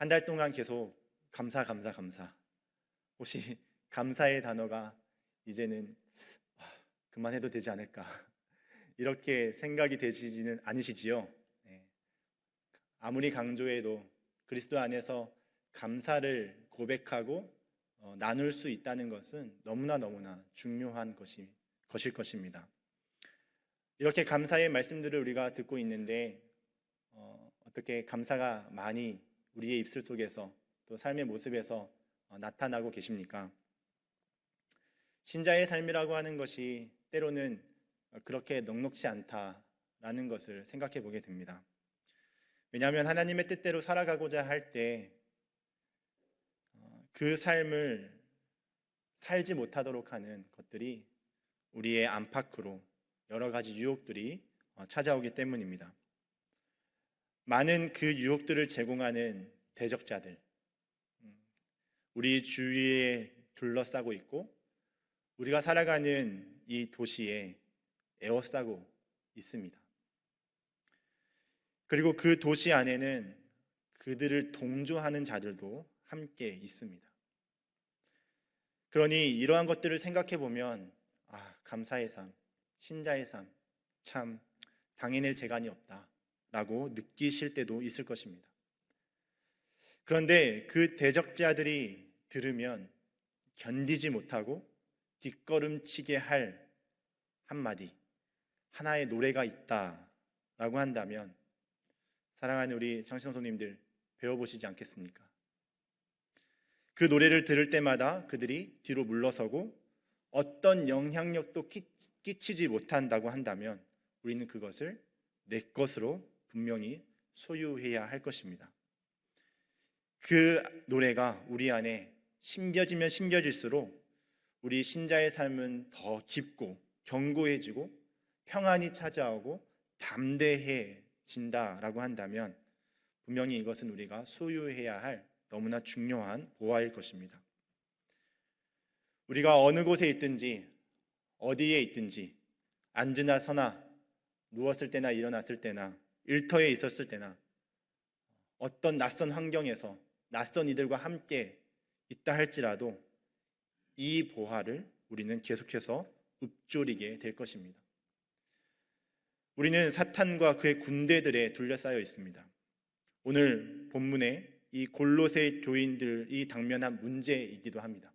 한 달 동안 계속 감사, 감사, 감사. 혹시 감사의 단어가 이제는 그만해도 되지 않을까 이렇게 생각이 되시지는 않으시지요? 네. 아무리 강조해도 그리스도 안에서 감사를 고백하고 나눌 수 있다는 것은 너무나 중요한 것일 것입니다. 이렇게 감사의 말씀들을 우리가 듣고 있는데 어떻게 감사가 많이 우리의 입술 속에서 또 삶의 모습에서 나타나고 계십니까? 신자의 삶이라고 하는 것이 때로는 그렇게 넉넉지 않다라는 것을 생각해 보게 됩니다. 왜냐하면 하나님의 뜻대로 살아가고자 할 때 그 삶을 살지 못하도록 하는 것들이 우리의 안팎으로 여러 가지 유혹들이 찾아오기 때문입니다. 많은 그 유혹들을 제공하는 대적자들, 우리 주위에 둘러싸고 있고 우리가 살아가는 이 도시에 에워싸고 있습니다. 그리고 그 도시 안에는 그들을 동조하는 자들도 함께 있습니다. 그러니 이러한 것들을 생각해 보면 감사의 삶, 신자의 삶, 참 당해낼 재간이 없다라고 느끼실 때도 있을 것입니다. 그런데 그 대적자들이 들으면 견디지 못하고 뒷걸음치게 할 한마디, 하나의 노래가 있다라고 한다면 사랑하는 우리 장신성도님들 배워보시지 않겠습니까? 그 노래를 들을 때마다 그들이 뒤로 물러서고 어떤 영향력도 끼치지 못한다고 한다면 우리는 그것을 내 것으로 분명히 소유해야 할 것입니다. 그 노래가 우리 안에 심겨지면 심겨질수록 우리 신자의 삶은 더 깊고 견고해지고 평안이 찾아오고 담대해진다라고 한다면 분명히 이것은 우리가 소유해야 할 너무나 중요한 보화일 것입니다. 우리가 어느 곳에 있든지 어디에 있든지 앉으나 서나 누웠을 때나 일어났을 때나 일터에 있었을 때나 어떤 낯선 환경에서 낯선 이들과 함께 있다 할지라도 이 보화를 우리는 계속해서 읊조리게 될 것입니다. 우리는 사탄과 그의 군대들에 둘러싸여 있습니다. 오늘 본문에 이 골로새 교인들이 당면한 문제이기도 합니다.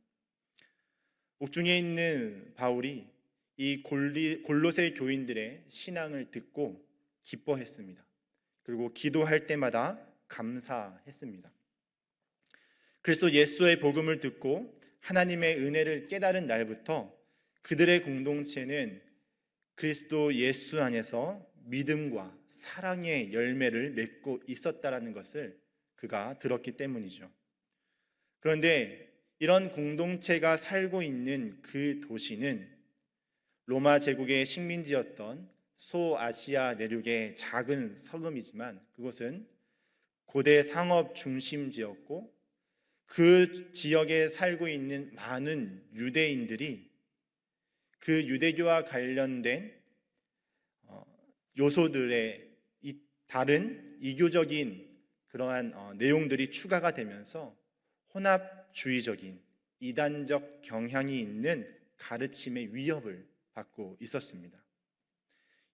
옥중에 있는 바울이 이 골로새 교인들의 신앙을 듣고 기뻐했습니다. 그리고 기도할 때마다 감사했습니다. 그리스도 예수의 복음을 듣고 하나님의 은혜를 깨달은 날부터 그들의 공동체는 그리스도 예수 안에서 믿음과 사랑의 열매를 맺고 있었다라는 것을 그가 들었기 때문이죠. 그런데 이런 공동체가 살고 있는 그 도시는 로마 제국의 식민지였던 소아시아 내륙의 작은 서금이지만 그곳은 고대 상업 중심지였고 그 지역에 살고 있는 많은 유대인들이 그 유대교와 관련된 요소들의 다른 이교적인 그러한 내용들이 추가가 되면서 혼합주의적인 이단적 경향이 있는 가르침의 위협을 받고 있었습니다.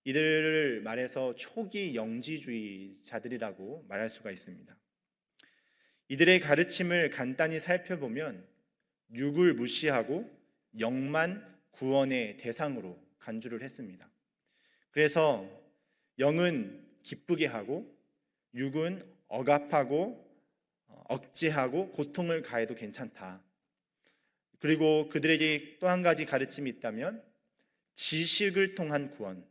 이들을 말해서 초기 영지주의자들이라고 말할 수가 있습니다. 이들의 가르침을 간단히 살펴보면 육을 무시하고 영만 구원의 대상으로 간주를 했습니다. 그래서 영은 기쁘게 하고 육은 억압하고 억제하고 고통을 가해도 괜찮다. 그리고 그들에게 또 한 가지 가르침이 있다면 지식을 통한 구원,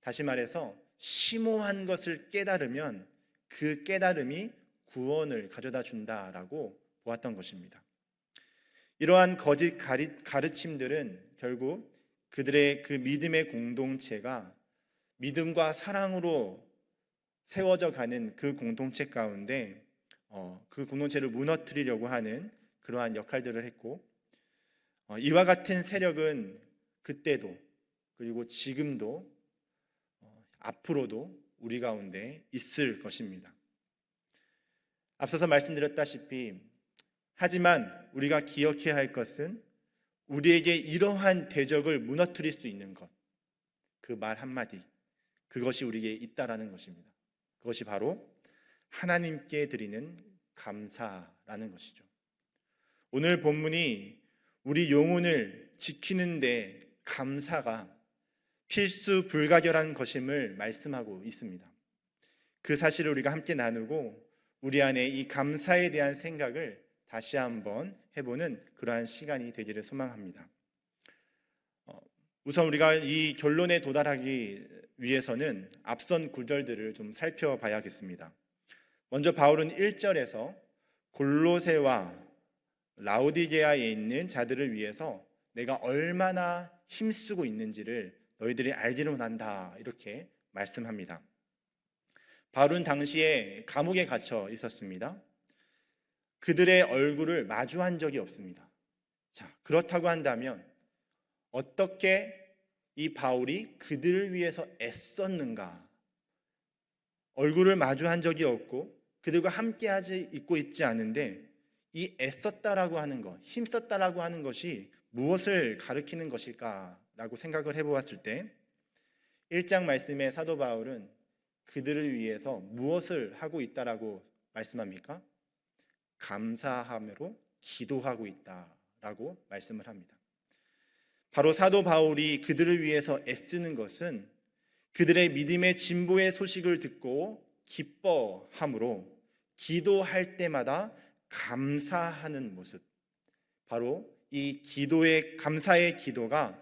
다시 말해서 심오한 것을 깨달으면 그 깨달음이 구원을 가져다 준다라고 보았던 것입니다. 이러한 거짓 가르침들은 결국 그들의 그 믿음의 공동체가 믿음과 사랑으로 세워져 가는 그 공동체 가운데 그 공동체를 무너뜨리려고 하는 그러한 역할들을 했고 이와 같은 세력은 그때도 그리고 지금도 앞으로도 우리 가운데 있을 것입니다. 앞서서 말씀드렸다시피 하지만 우리가 기억해야 할 것은 우리에게 이러한 대적을 무너뜨릴 수 있는 것, 그 말 한마디, 그것이 우리에게 있다라는 것입니다. 그것이 바로 하나님께 드리는 감사라는 것이죠. 오늘 본문이 우리 영혼을 지키는데 감사가 필수 불가결한 것임을 말씀하고 있습니다. 그 사실을 우리가 함께 나누고 우리 안에 이 감사에 대한 생각을 다시 한번 해보는 그러한 시간이 되기를 소망합니다. 우선 우리가 이 결론에 도달하기 위해서는 앞선 구절들을 좀 살펴봐야겠습니다. 먼저 바울은 1절에서 골로새와 라오디게아에 있는 자들을 위해서 내가 얼마나 힘쓰고 있는지를 너희들이 알기를 원한다, 이렇게 말씀합니다. 바울은 당시에 감옥에 갇혀 있었습니다. 그들의 얼굴을 마주한 적이 없습니다. 자, 그렇다고 한다면 어떻게 이 바울이 그들을 위해서 애썼는가? 얼굴을 마주한 적이 없고 그들과 함께하지 있고 있지 않은데 이 애썼다라고 하는 것, 힘썼다라고 하는 것이 무엇을 가리키는 것일까라고 생각을 해보았을 때 1장 말씀에 사도 바울은 그들을 위해서 무엇을 하고 있다라고 말씀합니까? 감사함으로 기도하고 있다라고 말씀을 합니다. 바로 사도 바울이 그들을 위해서 애쓰는 것은 그들의 믿음의 진보의 소식을 듣고 기뻐함으로 기도할 때마다 감사하는 모습, 바로 이 기도의 감사의 기도가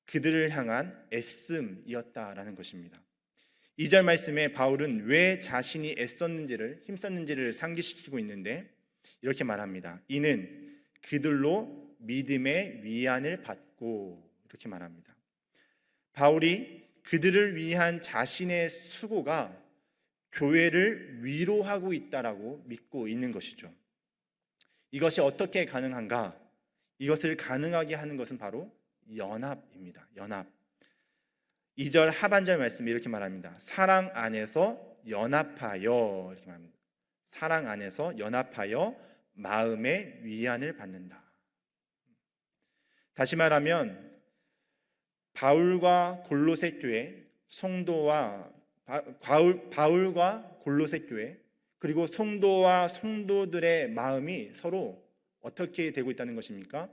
그들을 향한 애씀이었다라는 것입니다. 2절 말씀에 바울은 왜 자신이 애썼는지를 힘썼는지를 상기시키고 있는데 이렇게 말합니다. 이는 그들로 믿음의 위안을 받고, 이렇게 말합니다. 바울이 그들을 위한 자신의 수고가 교회를 위로하고 있다라고 믿고 있는 것이죠. 이것이 어떻게 가능한가? 이것을 가능하게 하는 것은 바로 연합입니다. 연합. 2절 하반절 말씀이 이렇게 말합니다. 사랑 안에서 연합하여, 이렇게 말합니다. 사랑 안에서 연합하여 마음의 위안을 받는다. 다시 말하면 바울과 골로새 교회 성도와 바울과 골로새 교회 그리고 성도와 성도들의 마음이 서로 어떻게 되고 있다는 것입니까?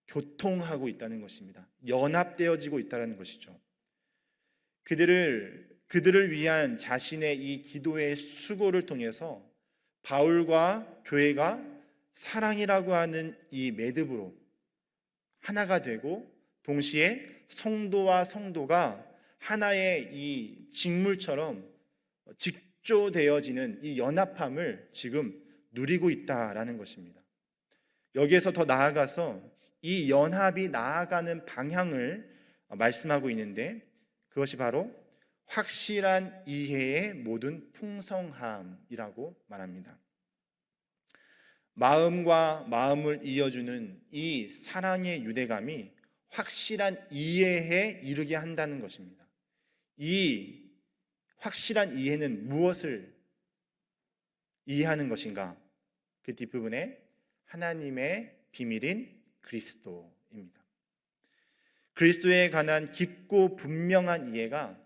교통하고 있다는 것입니다. 연합되어지고 있다는 것이죠. 그들을 위한 자신의 이 기도의 수고를 통해서 바울과 교회가 사랑이라고 하는 이 매듭으로 하나가 되고 동시에 성도와 성도가 하나의 이 직물처럼 직조되어지는 이 연합함을 지금 누리고 있다라는 것입니다. 여기에서 더 나아가서 이 연합이 나아가는 방향을 말씀하고 있는데 그것이 바로 확실한 이해의 모든 풍성함이라고 말합니다. 마음과 마음을 이어주는 이 사랑의 유대감이 확실한 이해에 이르게 한다는 것입니다. 이 확실한 이해는 무엇을 이해하는 것인가? 그 뒷부분에 하나님의 비밀인 그리스도입니다. 그리스도에 관한 깊고 분명한 이해가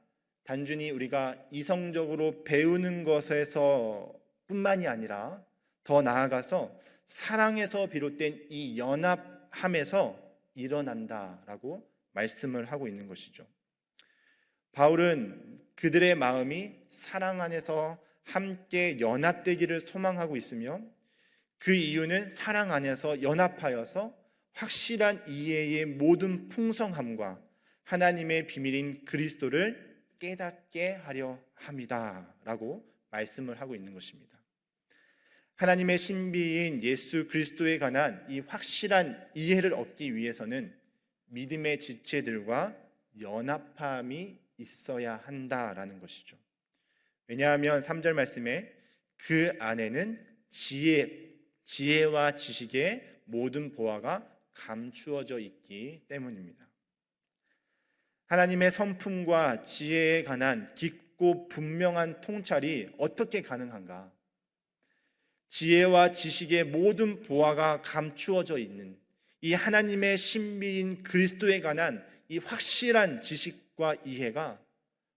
단순히 우리가 이성적으로 배우는 것에서 뿐만이 아니라 더 나아가서 사랑에서 비롯된 이 연합함에서 일어난다라고 말씀을 하고 있는 것이죠. 바울은 그들의 마음이 사랑 안에서 함께 연합되기를 소망하고 있으며 그 이유는 사랑 안에서 연합하여서 확실한 이해의 모든 풍성함과 하나님의 비밀인 그리스도를 깨닫게 하려 함이다라고 말씀을 하고 있는 것입니다. 하나님의 신비인 예수 그리스도에 관한 이 확실한 이해를 얻기 위해서는 믿음의 지체들과 연합함이 있어야 한다라는 것이죠. 왜냐하면 3절 말씀에 그 안에는 지혜와 지식의 모든 보화가 감추어져 있기 때문입니다. 하나님의 성품과 지혜에 관한 깊고 분명한 통찰이 어떻게 가능한가? 지혜와 지식의 모든 보화가 감추어져 있는 이 하나님의 신비인 그리스도에 관한 이 확실한 지식과 이해가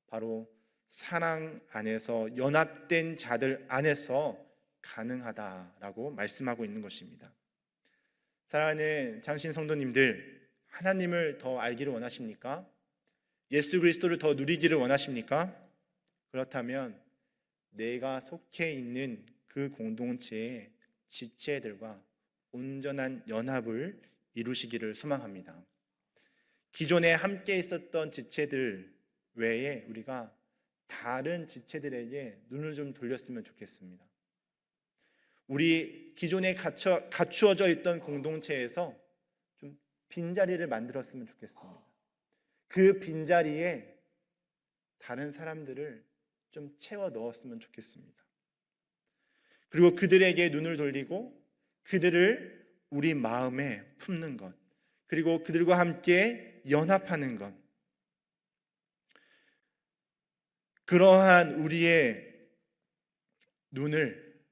바로 사랑 안에서 연합된 자들 안에서 가능하다라고 말씀하고 있는 것입니다. 사랑하는 장신 성도님들, 하나님을 더 알기를 원하십니까? 예수 그리스도를 더 누리기를 원하십니까? 그렇다면 내가 속해 있는 그 공동체의 지체들과 온전한 연합을 이루시기를 소망합니다. 기존에 함께 있었던 지체들 외에 우리가 다른 지체들에게 눈을 좀 돌렸으면 좋겠습니다. 우리 기존에 갖추어져 있던 공동체에서 좀 빈자리를 만들었으면 좋겠습니다. 그 빈자리에 다른 사람들을 좀 채워 넣었으면 좋겠습니다. 그리고 그들에게 눈을 돌리고 그들을 우리 마음에 품는 것, 그리고 그들과 함께 연합하는 것, 그러한 우리의 눈을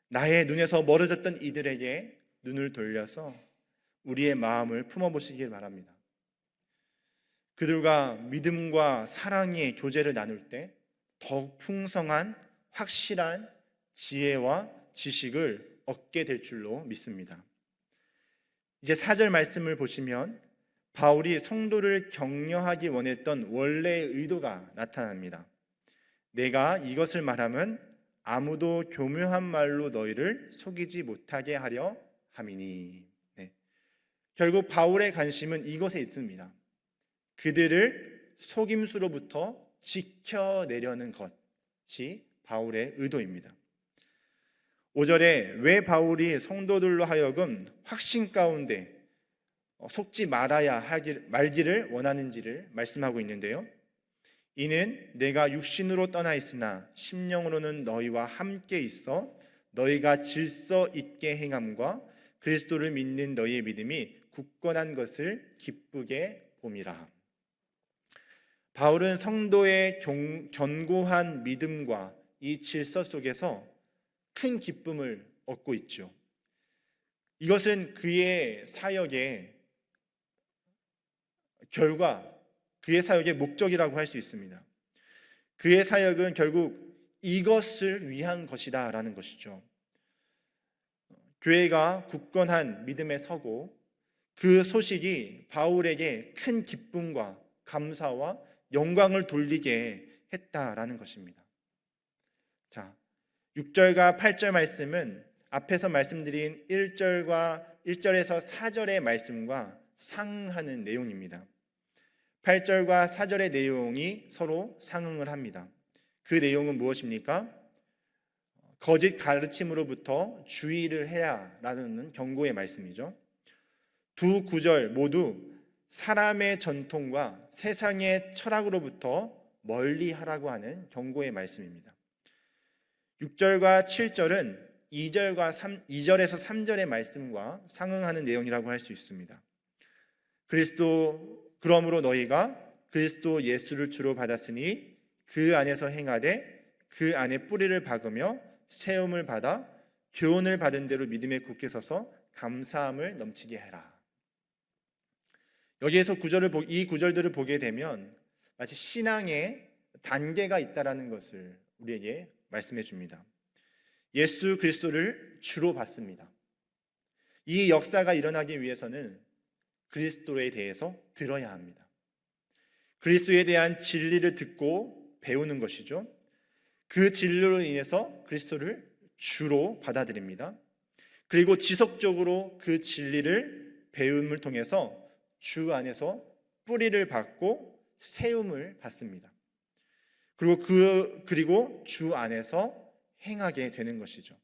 나의 눈에서 멀어졌던 이들에게 눈을 돌려서 우리의 마음을 품어보시길 바랍니다. 그들과 믿음과 사랑의 교제를 나눌 때 더욱 풍성한 확실한 지혜와 지식을 얻게 될 줄로 믿습니다. 이제 4절 말씀을 보시면 바울이 성도를 격려하기 원했던 원래의 의도가 나타납니다. 내가 이것을 말하면 아무도 교묘한 말로 너희를 속이지 못하게 하려 함이니. 결국 바울의 관심은 이것에 있습니다. 그들을 속임수로부터 지켜내려는 것이 바울의 의도입니다. 5절에 왜 바울이 성도들로 하여금 확신 가운데 속지 말아야 말기를 원하는지를 말씀하고 있는데요. 이는 내가 육신으로 떠나 있으나 심령으로는 너희와 함께 있어 너희가 질서 있게 행함과 그리스도를 믿는 너희의 믿음이 굳건한 것을 기쁘게 봄이라. 바울은 성도의 견고한 믿음과 이 질서 속에서 큰 기쁨을 얻고 있죠. 이것은 그의 사역의 결과, 그의 사역의 목적이라고 할 수 있습니다. 그의 사역은 결국 이것을 위한 것이다 라는 것이죠. 교회가 굳건한 믿음에 서고 그 소식이 바울에게 큰 기쁨과 감사와 영광을 돌리게 했다라는 것입니다. 자, 6절과 8절 말씀은 앞에서 말씀드린 1절에서 4절의 말씀과 상응하는 내용입니다. 8절과 4절의 내용이 서로 상응을 합니다. 그 내용은 무엇입니까? 거짓 가르침으로부터 주의를 해라라는 경고의 말씀이죠. 두 구절 모두 사람의 전통과 세상의 철학으로부터 멀리하라고 하는 경고의 말씀입니다. 6절과 7절은 2절에서 3절의 말씀과 상응하는 내용이라고 할 수 있습니다. 그러므로 너희가 그리스도 예수를 주로 받았으니 그 안에서 행하되 그 안에 뿌리를 박으며 세움을 받아 교훈을 받은 대로 믿음에 굳게 서서 감사함을 넘치게 해라. 여기에서 이 구절들을 보게 되면 마치 신앙의 단계가 있다라는 것을 우리에게 말씀해 줍니다. 예수 그리스도를 주로 받습니다. 이 역사가 일어나기 위해서는 그리스도에 대해서 들어야 합니다. 그리스도에 대한 진리를 듣고 배우는 것이죠. 그 진리로 인해서 그리스도를 주로 받아들입니다. 그리고 지속적으로 그 진리를 배움을 통해서 주 안에서 뿌리를 받고 세움을 받습니다. 그리고 주 안에서 행하게 되는 것이죠.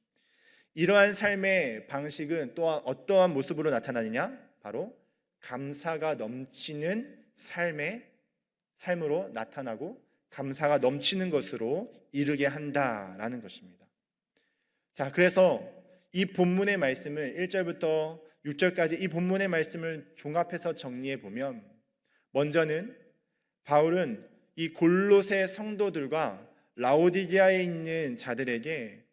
이러한 삶의 방식은 또한 어떠한 모습으로 나타나느냐? 바로 감사가 넘치는 삶으로 나타나고 감사가 넘치는 것으로 이르게 한다라는 것입니다. 자, 그래서 이 본문의 말씀을 1절부터 6절까지 이 본문의 말씀을 종합해서 정리해 보면, 먼저는 바울은 이 골로새 성도들과 라오디게아에 있는 자들에게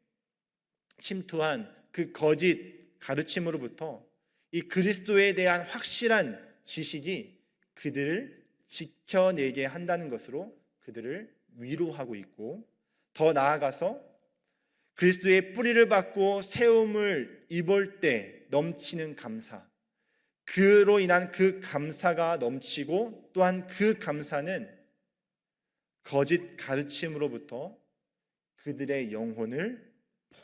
침투한 그 거짓 가르침으로부터 이 그리스도에 대한 확실한 지식이 그들을 지켜내게 한다는 것으로 그들을 위로하고 있고, 더 나아가서 그리스도의 뿌리를 받고 세움을 입을 때 넘치는 감사, 그로 인한 그 감사가 넘치고, 또한 그 감사는 거짓 가르침으로부터 그들의 영혼을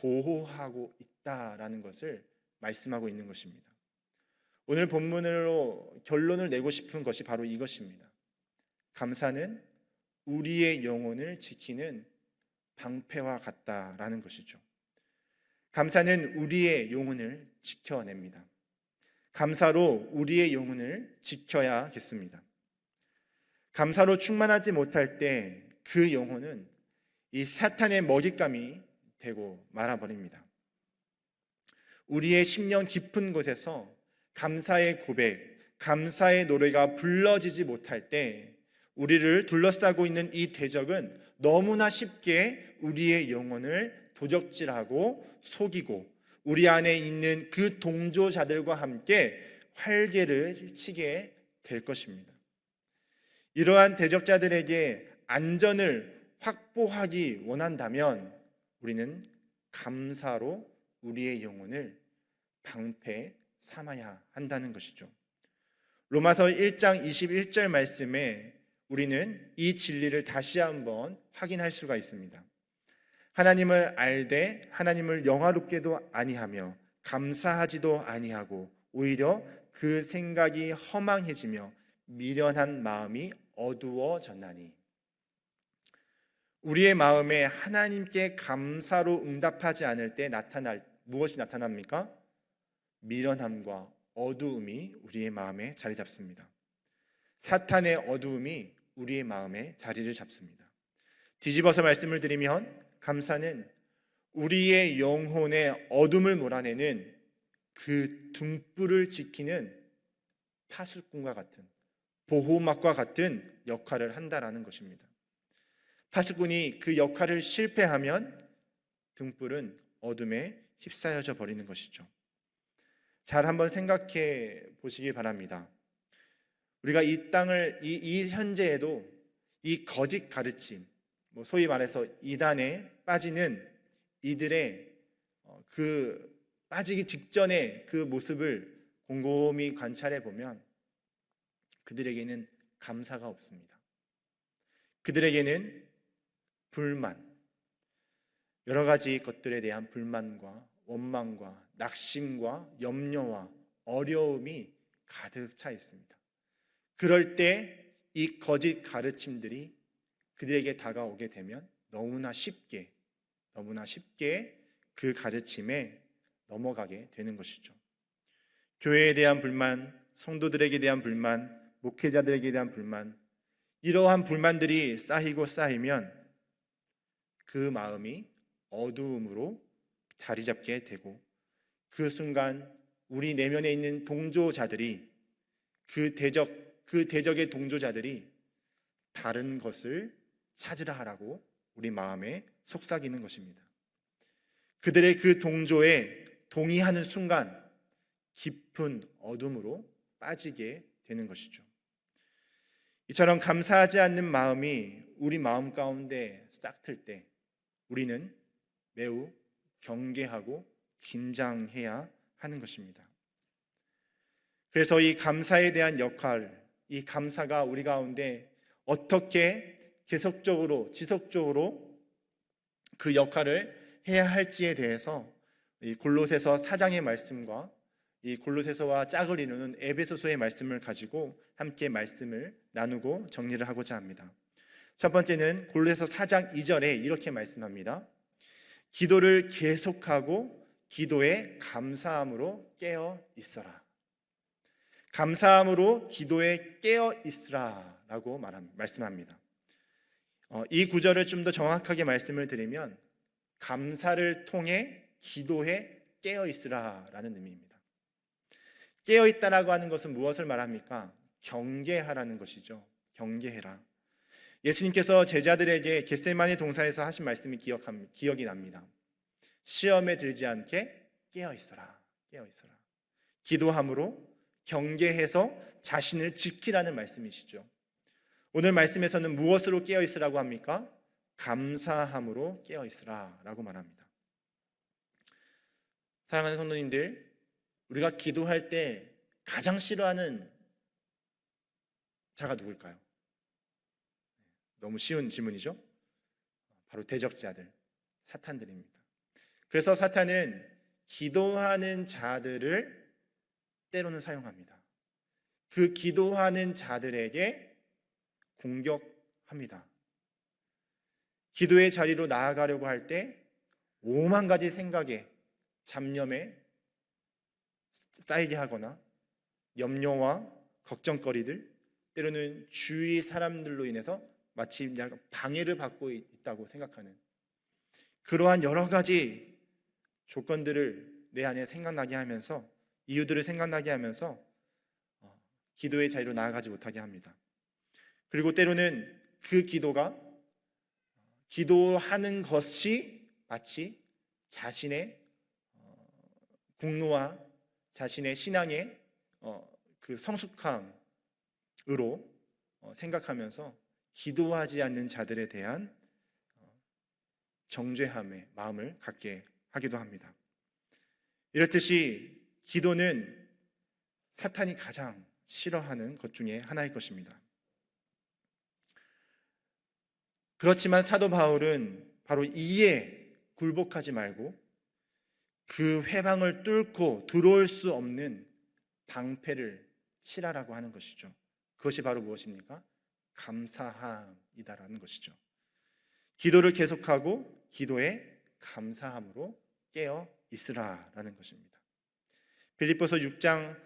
보호하고 있다라는 것을 말씀하고 있는 것입니다. 오늘 본문으로 결론을 내고 싶은 것이 바로 이것입니다. 감사는 우리의 영혼을 지키는 방패와 같다라는 것이죠. 감사는 우리의 영혼을 지켜냅니다. 감사로 우리의 영혼을 지켜야겠습니다. 감사로 충만하지 못할 때 그 영혼은 이 사탄의 먹잇감이 되고 말아버립니다. 우리의 심령 깊은 곳에서 감사의 고백, 감사의 노래가 불러지지 못할 때 우리를 둘러싸고 있는 이 대적은 너무나 쉽게 우리의 영혼을 도적질하고 속이고 우리 안에 있는 그 동조자들과 함께 활개를 치게 될 것입니다. 이러한 대적자들에게 안전을 확보하기 원한다면 우리는 감사로 우리의 영혼을 방패 삼아야 한다는 것이죠. 로마서 1장 21절 말씀에 우리는 이 진리를 다시 한번 확인할 수가 있습니다. 하나님을 알되 하나님을 영화롭게도 아니하며 감사하지도 아니하고 오히려 그 생각이 허망해지며 미련한 마음이 어두워졌나니. 우리의 마음에 하나님께 감사로 응답하지 않을 때 무엇이 나타납니까? 미련함과 어두움이 우리의 마음에 자리 잡습니다. 사탄의 어두움이 우리의 마음에 자리를 잡습니다. 뒤집어서 말씀을 드리면 감사는 우리의 영혼의 어둠을 몰아내는 그 등불을 지키는 파수꾼과 같은, 보호막과 같은 역할을 한다라는 것입니다. 파수꾼이 그 역할을 실패하면 등불은 어둠에 휩싸여져 버리는 것이죠. 잘 한번 생각해 보시기 바랍니다. 우리가 이 땅을 이 현재에도 이 거짓 가르침, 소위 말해서 이단에 빠지는 이들의 그 빠지기 직전의 그 모습을 곰곰이 관찰해 보면 그들에게는 감사가 없습니다. 그들에게는 불만, 여러 가지 것들에 대한 불만과 원망과 낙심과 염려와 어려움이 가득 차 있습니다. 그럴 때 이 거짓 가르침들이 그들에게 다가오게 되면 너무나 쉽게 그 가르침에 넘어가게 되는 것이죠. 교회에 대한 불만, 성도들에게 대한 불만, 목회자들에게 대한 불만, 이러한 불만들이 쌓이고 쌓이면 그 마음이 어두움으로 자리 잡게 되고 그 순간 우리 내면에 있는 동조자들이 그 대적의 동조자들이 다른 것을 찾으라 하라고 우리 마음에 속삭이는 것입니다. 그들의 그 동조에 동의하는 순간 깊은 어둠으로 빠지게 되는 것이죠. 이처럼 감사하지 않는 마음이 우리 마음 가운데 싹틀 때 우리는 매우 경계하고 긴장해야 하는 것입니다. 그래서 이 감사에 대한 역할, 이 감사가 우리 가운데 어떻게 계속적으로 지속적으로 그 역할을 해야 할지에 대해서 이 골로새서 4장의 말씀과 이 골로새서와 짝을 이루는 에베소서의 말씀을 가지고 함께 말씀을 나누고 정리를 하고자 합니다. 첫 번째는 골로새서 4장 2절에 이렇게 말씀합니다. 기도를 계속하고 기도에 감사함으로 깨어 있어라. 감사함으로 기도에 깨어 있으라 라고 말씀합니다. 이 구절을 좀 더 정확하게 말씀을 드리면 감사를 통해 기도에 깨어 있으라 라는 의미입니다. 깨어 있다라고 하는 것은 무엇을 말합니까? 경계하라는 것이죠. 경계해라. 예수님께서 제자들에게 겟세마네 동산에서 하신 말씀이 기억이 납니다. 시험에 들지 않게 깨어 있어라. 깨어 있어라. 기도함으로 경계해서 자신을 지키라는 말씀이시죠. 오늘 말씀에서는 무엇으로 깨어 있으라고 합니까? 감사함으로 깨어 있으라라고 말합니다. 사랑하는 성도님들, 우리가 기도할 때 가장 싫어하는 자가 누굴까요? 너무 쉬운 질문이죠? 바로 대적자들, 사탄들입니다. 그래서 사탄은 기도하는 자들을 때로는 사용합니다. 그 기도하는 자들에게 공격합니다. 기도의 자리로 나아가려고 할 때 오만 가지 생각에 잡념에 쌓이게 하거나 염려와 걱정거리들, 때로는 주위 사람들로 인해서 마치 방해를 받고 있다고 생각하는 그러한 여러 가지 조건들을 내 안에 생각나게 하면서, 이유들을 생각나게 하면서 기도의 자리로 나아가지 못하게 합니다. 그리고 때로는 그 기도하는 것이 마치 자신의 공로와 자신의 신앙의 그 성숙함으로 생각하면서 기도하지 않는 자들에 대한 정죄함의 마음을 갖게 하기도 합니다. 이렇듯이 기도는 사탄이 가장 싫어하는 것 중에 하나일 것입니다. 그렇지만 사도 바울은 바로 이에 굴복하지 말고 그 회방을 뚫고 들어올 수 없는 방패를 치라라고 하는 것이죠. 그것이 바로 무엇입니까? 감사함이다라는 것이죠. 기도를 계속하고 기도에 감사함으로 깨어 있으라라는 것입니다. 빌립보서 4장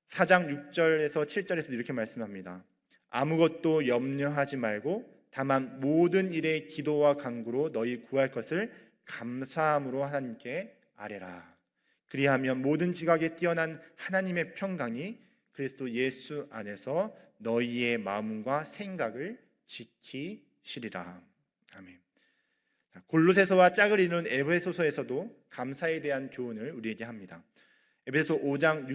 6절에서 7절에서 이렇게 말씀합니다. 아무것도 염려하지 말고 다만 모든 일에 기도와 간구로 너희 구할 것을 감사함으로 하나님께 아뢰라. 그리하면 모든 지각에 뛰어난 하나님의 평강이 그리스도 예수 안에서 너희의 마음과 생각을 지키시리라. 아멘. 골로새서와 짝을 이루는 에베소서에서도 감사에 대한 교훈을 우리에게 합니다. 에베소 5장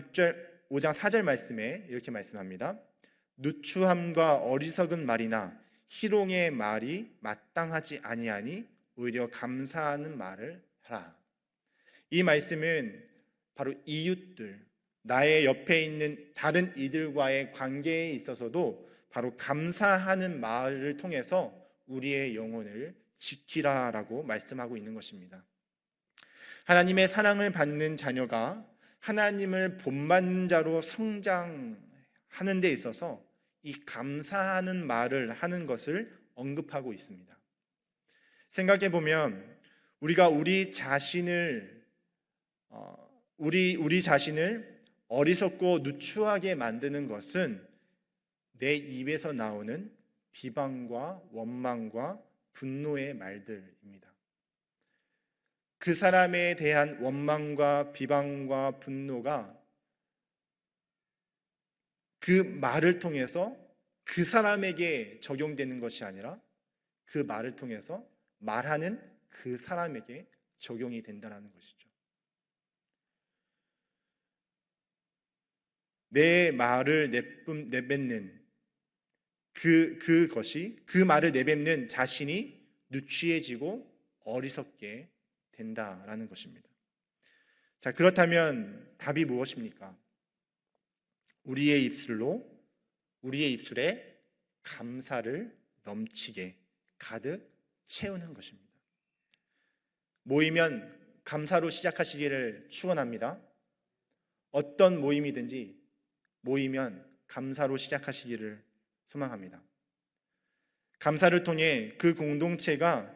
4절 말씀에 이렇게 말씀합니다. 누추함과 어리석은 말이나 희롱의 말이 마땅하지 아니하니 오히려 감사하는 말을 하라. 이 말씀은 바로 이웃들, 나의 옆에 있는 다른 이들과의 관계에 있어서도 바로 감사하는 말을 통해서 우리의 영혼을 지키라라고 말씀하고 있는 것입니다. 하나님의 사랑을 받는 자녀가 하나님을 본받는 자로 성장하는 데 있어서 이 감사하는 말을 하는 것을 언급하고 있습니다. 생각해 보면 우리가 우리 자신을 어리석고 누추하게 만드는 것은 내 입에서 나오는 비방과 원망과 분노의 말들입니다. 그 사람에 대한 원망과 비방과 분노가 그 말을 통해서 그 사람에게 적용되는 것이 아니라 그 말을 통해서 말하는 그 사람에게 적용이 된다는 것이죠. 내 말을 내뱉는 그 말을 내뱉는 자신이 누추해지고 어리석게 된다라는 것입니다. 자, 그렇다면 답이 무엇입니까? 우리의 입술에 감사를 넘치게 가득 채우는 것입니다. 모이면 감사로 시작하시기를 축원합니다. 어떤 모임이든지 모이면 감사로 시작하시기를 소망합니다. 감사를 통해 그 공동체가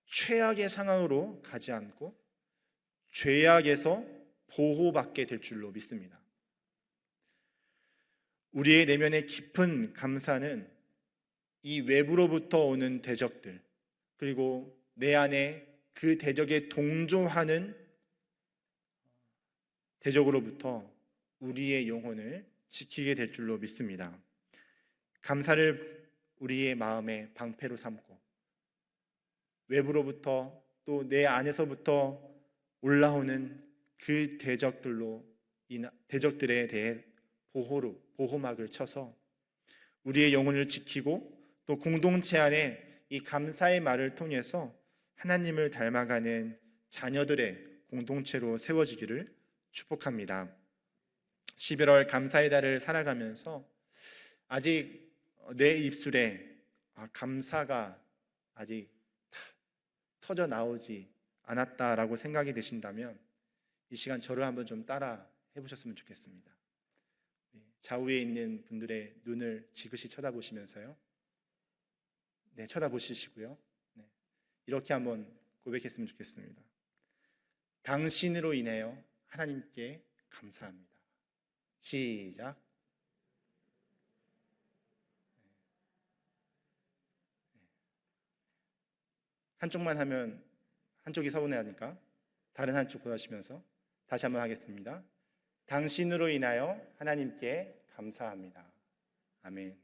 최악의 상황으로 가지 않고 죄악에서 보호받게 될 줄로 믿습니다. 우리의 내면의 깊은 감사는 이 외부로부터 오는 대적들, 그리고 내 안에 그 대적에 동조하는 대적으로부터 우리의 영혼을 지키게 될 줄로 믿습니다. 감사를 우리의 마음의 방패로 삼고 외부로부터 또 내 안에서부터 올라오는 그 대적들에 대해 보호막을 쳐서 우리의 영혼을 지키고 또 공동체 안에 이 감사의 말을 통해서 하나님을 닮아가는 자녀들의 공동체로 세워지기를 축복합니다. 11월 감사의 달을 살아가면서 아직 내 입술에 감사가 아직 터져 나오지 않았다라고 생각이 되신다면 이 시간 저를 한번 좀 따라 해보셨으면 좋겠습니다. 좌우에 있는 분들의 눈을 지그시 쳐다보시면서요. 네, 쳐다보시고요. 네, 이렇게 한번 고백했으면 좋겠습니다. 당신으로 인하여 하나님께 감사합니다. 시작. 한쪽만 하면 한쪽이 서운해하니까 다른 한쪽 보시면서 다시 한번 하겠습니다. 당신으로 인하여 하나님께 감사합니다. 아멘.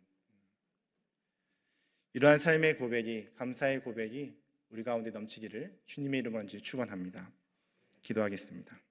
이러한 삶의 고백이, 감사의 고백이 우리 가운데 넘치기를 주님의 이름으로 축원합니다. 기도하겠습니다.